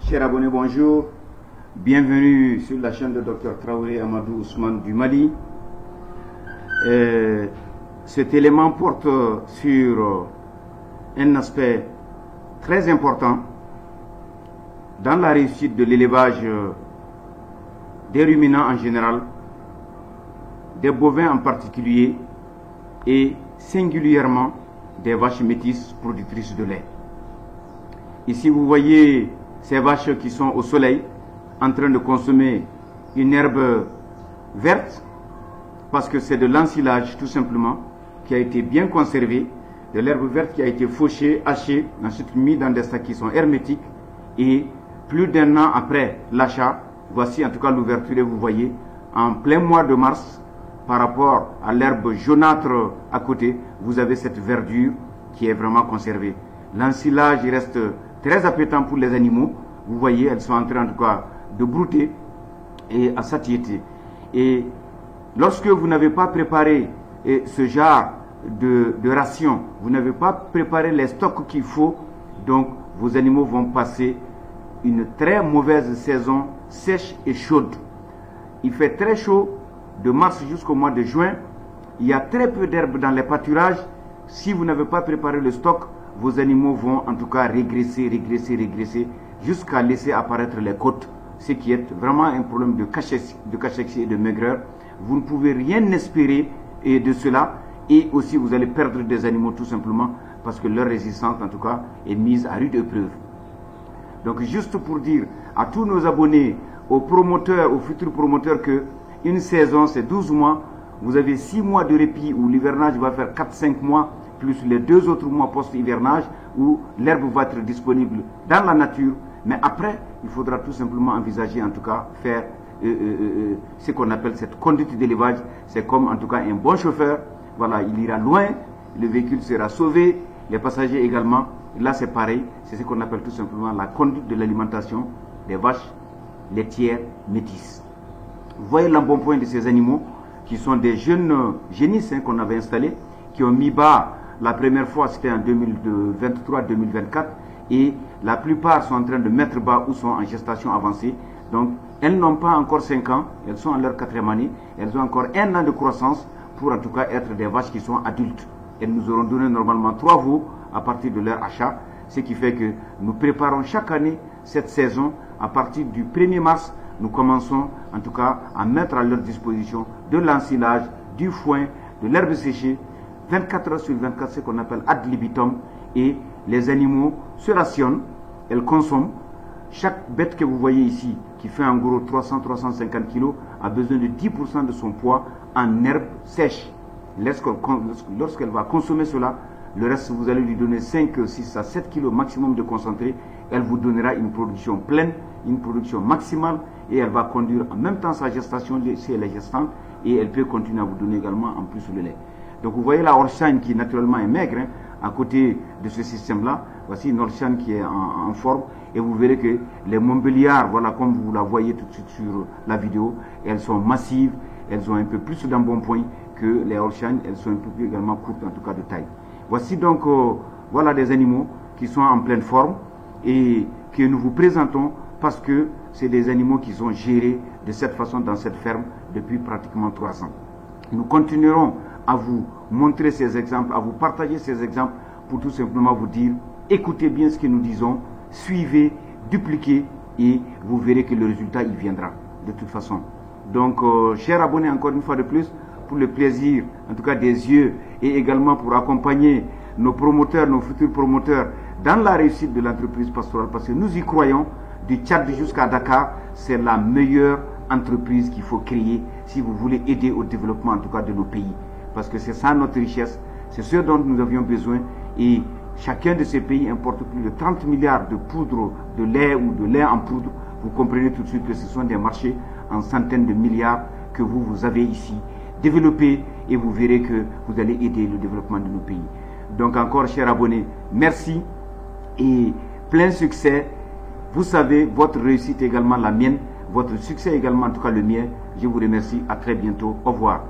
Chers abonnés, bonjour. Bienvenue sur la chaîne de Dr Traoré Amadou Ousmane du Mali. Cet élément porte sur un aspect très important dans la réussite de l'élevage des ruminants en général, des bovins en particulier et singulièrement des vaches métisses productrices de lait. Ici vous voyez ces vaches qui sont au soleil en train de consommer une herbe verte parce que c'est de l'ensilage tout simplement qui a été bien conservé, de l'herbe verte qui a été fauchée, hachée, ensuite mise dans des sacs qui sont hermétiques et plus d'un an après l'achat, voici en tout cas l'ouverture et vous voyez en plein mois de mars par rapport à l'herbe jaunâtre à côté, vous avez cette verdure qui est vraiment conservée. L'ensilage reste très appétant pour les animaux. Vous voyez, elles sont en train en tout cas de brouter et à satiété. Et lorsque vous n'avez pas préparé ce genre de ration, vous n'avez pas préparé les stocks qu'il faut, donc vos animaux vont passer une très mauvaise saison sèche et chaude. Il fait très chaud de mars jusqu'au mois de juin. Il y a très peu d'herbe dans les pâturages. Si vous n'avez pas préparé le stock, vos animaux vont en tout cas régresser jusqu'à laisser apparaître les côtes, ce qui est vraiment un problème de cachexie et de maigreur. Vous ne pouvez rien espérer de cela et aussi vous allez perdre des animaux tout simplement parce que leur résistance en tout cas est mise à rude épreuve. Donc juste pour dire à tous nos abonnés, aux promoteurs, aux futurs promoteurs que une saison c'est 12 mois, vous avez 6 mois de répit où l'hivernage va faire 4-5 mois plus les 2 autres mois post-hivernage où l'herbe va être disponible dans la nature. Mais après, il faudra tout simplement envisager, en tout cas, faire ce qu'on appelle cette conduite d'élevage. C'est comme, en tout cas, un bon chauffeur. Voilà, il ira loin, le véhicule sera sauvé, les passagers également. Là, c'est pareil. C'est ce qu'on appelle tout simplement la conduite de l'alimentation des vaches laitières métisses. Vous voyez l'embonpoint de ces animaux qui sont des jeunes génisses qu'on avait installés, qui ont mis bas. La première fois, c'était en 2023-2024 et la plupart sont en train de mettre bas ou sont en gestation avancée. Donc, elles n'ont pas encore 5 ans, elles sont en leur 4e année, elles ont encore 1 an de croissance pour en tout cas être des vaches qui sont adultes. Elles nous auront donné normalement 3 veaux à partir de leur achat, ce qui fait que nous préparons chaque année cette saison. À partir du 1er mars, nous commençons en tout cas à mettre à leur disposition de l'ensilage, du foin, de l'herbe séchée, 24 heures sur 24, ce qu'on appelle ad libitum, et les animaux se rationnent, elles consomment. Chaque bête que vous voyez ici, qui fait en gros 300-350 kg, a besoin de 10% de son poids en herbe sèche. Lorsqu'elle va consommer cela, le reste, vous allez lui donner 5, 6 à 7 kg maximum de concentré. Elle vous donnera une production pleine, une production maximale, et elle va conduire en même temps sa gestation si elle est gestante, et elle peut continuer à vous donner également en plus le lait. Donc vous voyez la Holstein qui naturellement est maigre, à côté de ce système-là. Voici une Holstein qui est en forme et vous verrez que les Montbéliards, voilà comme vous la voyez tout de suite sur la vidéo, elles sont massives, elles ont un peu plus d'embonpoint que les Holstein, elles sont un peu plus également courtes en tout cas de taille. Voici donc voilà des animaux qui sont en pleine forme et que nous vous présentons parce que c'est des animaux qui sont gérés de cette façon dans cette ferme depuis pratiquement 3 ans. Nous continuerons à vous montrer ces exemples, à vous partager ces exemples pour tout simplement vous dire, écoutez bien ce que nous disons, suivez, dupliquez et vous verrez que le résultat il viendra de toute façon. Donc, chers abonnés, encore une fois de plus, pour le plaisir, en tout cas des yeux et également pour accompagner nos promoteurs, nos futurs promoteurs dans la réussite de l'entreprise pastorale parce que nous y croyons, du Tchad jusqu'à Dakar, c'est la meilleure entreprise qu'il faut créer si vous voulez aider au développement en tout cas de nos pays. Parce que c'est ça notre richesse, c'est ce dont nous avions besoin et chacun de ces pays importe plus de 30 milliards de poudre de lait ou de lait en poudre. Vous comprenez tout de suite que ce sont des marchés en centaines de milliards que vous avez ici. Développez et vous verrez que vous allez aider le développement de nos pays. Donc encore, chers abonnés, merci et plein succès. Vous savez, votre réussite est également la mienne, votre succès est également en tout cas le mien. Je vous remercie, à très bientôt, au revoir.